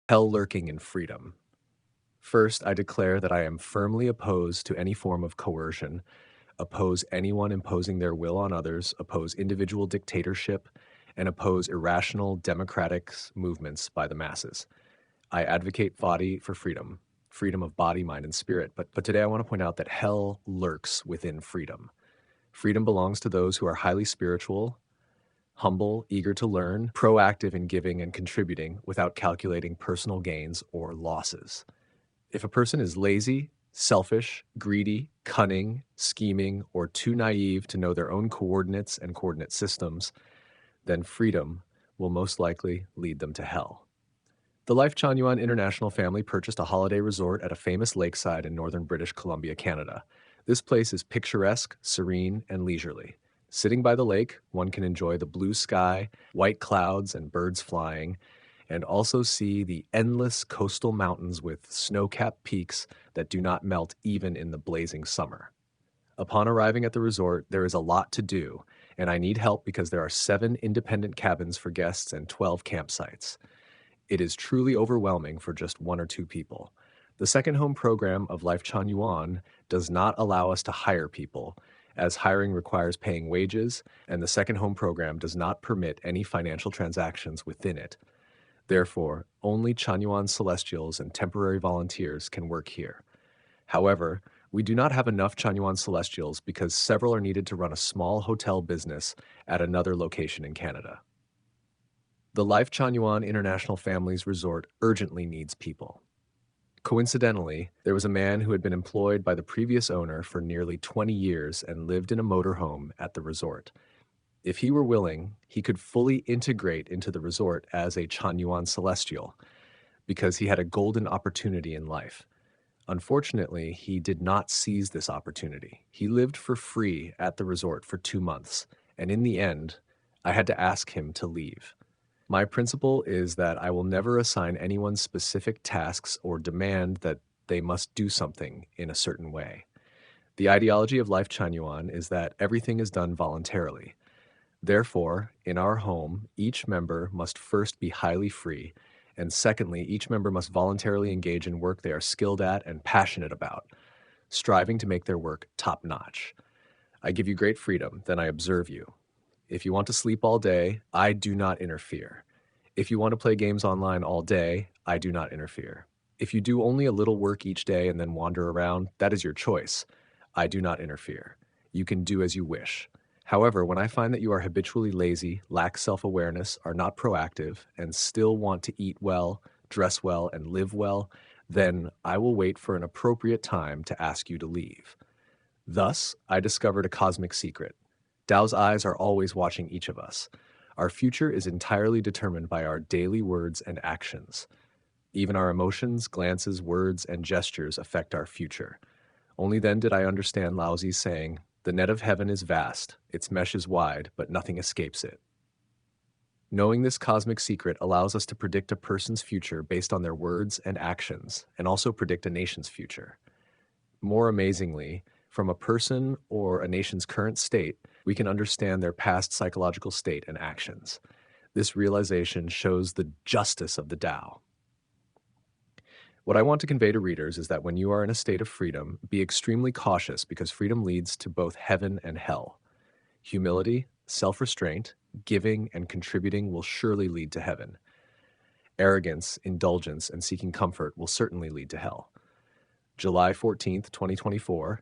Hell lurking in freedom. First, I declare that I am firmly opposed to any form of coercion, oppose anyone imposing their will on others, oppose individual dictatorship, and oppose irrational democratic movements by the masses. I advocate body for freedom, freedom of body, mind, and spirit. But today I want to point out that hell lurks within freedom. Freedom belongs to those who are highly spiritual, humble, eager to learn, proactive in giving and contributing without calculating personal gains or losses. If a person is lazy, selfish, greedy, cunning, scheming, or too naive to know their own coordinates and coordinate systems, then freedom will most likely lead them to hell. The Lifechanyuan International Family purchased a holiday resort at a famous lakeside in northern British Columbia, Canada. This place is picturesque, serene, and leisurely. Sitting by the lake, one can enjoy the blue sky, white clouds, and birds flying, and also see the endless coastal mountains with snow-capped peaks that do not melt even in the blazing summer. Upon arriving at the resort, there is a lot to do, and I need help because there are 7 independent cabins for guests and 12 campsites. It is truly overwhelming for just 1 or 2 people. The second home program of Lifechanyuan does not allow us to hire people, as hiring requires paying wages, and the second home program does not permit any financial transactions within it. Therefore, only Chanyuan Celestials and temporary volunteers can work here. However, we do not have enough Chanyuan Celestials because several are needed to run a small hotel business at another location in Canada. The Lifechanyuan International Family's resort urgently needs people. Coincidentally, there was a man who had been employed by the previous owner for nearly 20 years and lived in a motorhome at the resort. If he were willing, he could fully integrate into the resort as a Chanyuan Celestial because he had a golden opportunity in life. Unfortunately, he did not seize this opportunity. He lived for free at the resort for 2 months, and in the end, I had to ask him to leave. My principle is that I will never assign anyone specific tasks or demand that they must do something in a certain way. The ideology of Lifechanyuan is that everything is done voluntarily. Therefore, in our home, each member must first be highly free, and secondly, each member must voluntarily engage in work they are skilled at and passionate about, striving to make their work top-notch. I give you great freedom, then I observe you. If you want to sleep all day, I do not interfere. If you want to play games online all day, I do not interfere. If you do only a little work each day and then wander around, that is your choice. I do not interfere. You can do as you wish. However, when I find that you are habitually lazy, lack self-awareness, are not proactive, and still want to eat well, dress well, and live well, then I will wait for an appropriate time to ask you to leave. Thus, I discovered a cosmic secret. Tao's eyes are always watching each of us. Our future is entirely determined by our daily words and actions. Even our emotions, glances, words, and gestures affect our future. Only then did I understand Laozi's saying, "The net of heaven is vast, its mesh is wide, but nothing escapes it." Knowing this cosmic secret allows us to predict a person's future based on their words and actions, and also predict a nation's future. More amazingly, from a person or a nation's current state, we can understand their past psychological state and actions. This realization shows the justice of the Tao. What I want to convey to readers is that when you are in a state of freedom, be extremely cautious because freedom leads to both heaven and hell. Humility, self-restraint, giving, and contributing will surely lead to heaven. Arrogance, indulgence, and seeking comfort will certainly lead to hell. July 14th, 2024,